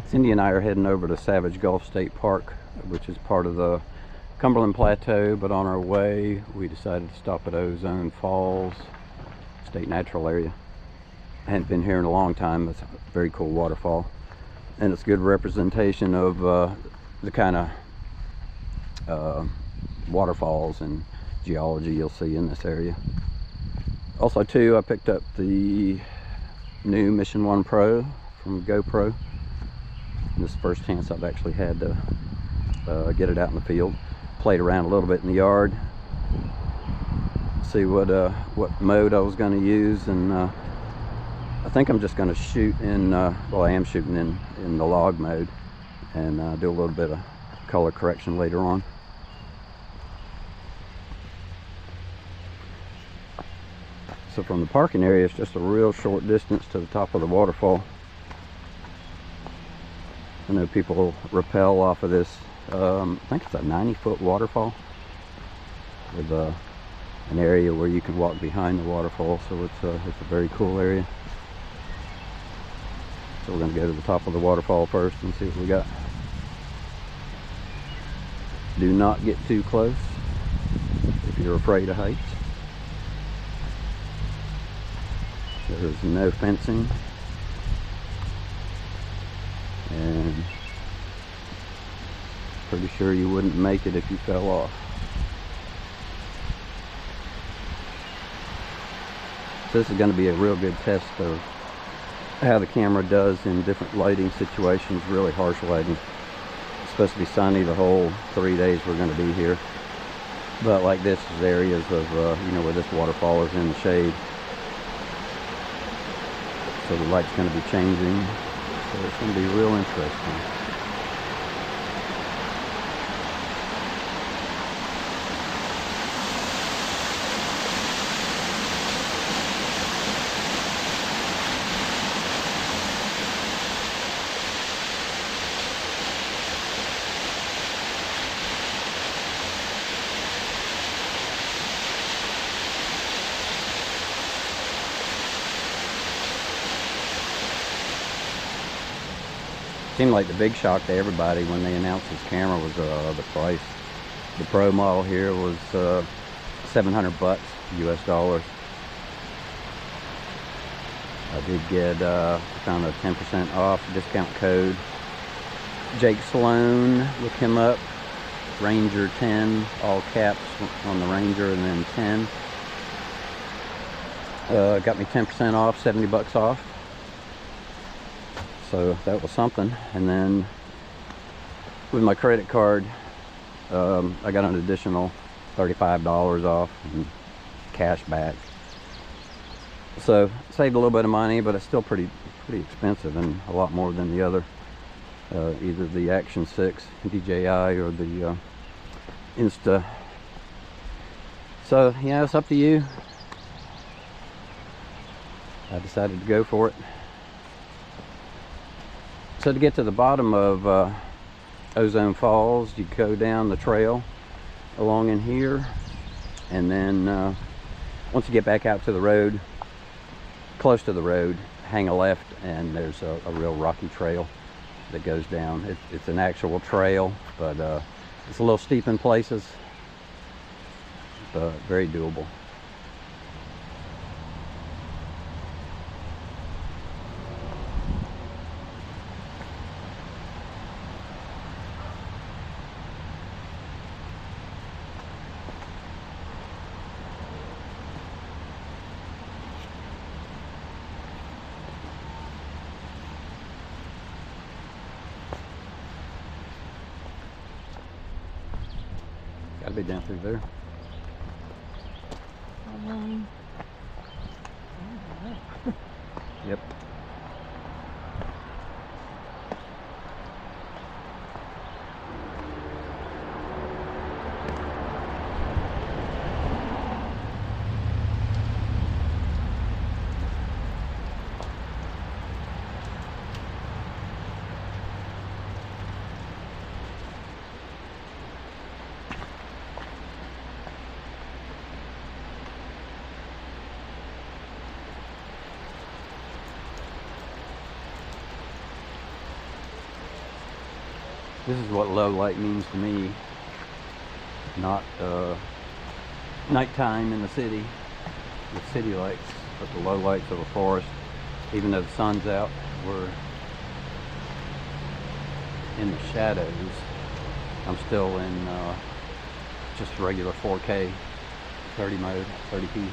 Cindy and I are heading over to Savage Gulf State Park, which is part of the Cumberland Plateau, but on our way we decided to stop at Ozone Falls State Natural Area. I hadn't been here in a long time. It's a very cool waterfall, and it's a good representation of the kind of waterfalls and geology you'll see in this area. Also too, I picked up the new Mission 1 Pro from GoPro. This is the first chance I've actually had to get it out in the field. Played around a little bit in the yard, see what mode I was going to use, and I think I'm just going to shoot in, well, I am shooting in the log mode, and do a little bit of color correction later on. So from the parking area, it's just a real short distance to the top of the waterfall. I know people rappel off of this. I think it's a 90-foot waterfall with an area where you can walk behind the waterfall, so it's a very cool area. So we're going to go to the top of the waterfall first and see what we got. Do not get too close if you're afraid of heights. There's no fencing, and pretty sure you wouldn't make it if you fell off. So this is going to be a real good test of how the camera does in different lighting situations, really harsh lighting. It's supposed to be sunny the whole 3 days we're going to be here, but like this is areas of you know, where this waterfall is in the shade, so the light's going to be changing, so it's going to be real interesting. Seemed like the big shock to everybody when they announced this camera was the price. The Pro model here was $700 US dollars. I did get found a 10% off discount code. Jake Sloan, look him up. Ranger 10, all caps on the Ranger, and then 10. Got me 10% off, $70 off. So that was something. And then with my credit card, I got an additional $35 off and cash back. So saved a little bit of money, but it's still pretty expensive, and a lot more than the other, either the Action 6 DJI or the Insta. So yeah, it's up to you. I decided to go for it. So to get to the bottom of Ozone Falls, you go down the trail along in here, and then once you get back out to the road, close to the road, hang a left, and there's a real rocky trail that goes down. It's an actual trail, but it's a little steep in places, but very doable. Gotta be down through there. Yep. This is what low light means to me. Not nighttime in the city with city lights, but the low lights of a forest. Even though the sun's out, we're in the shadows. I'm still in just regular 4K 30 mode, 30p.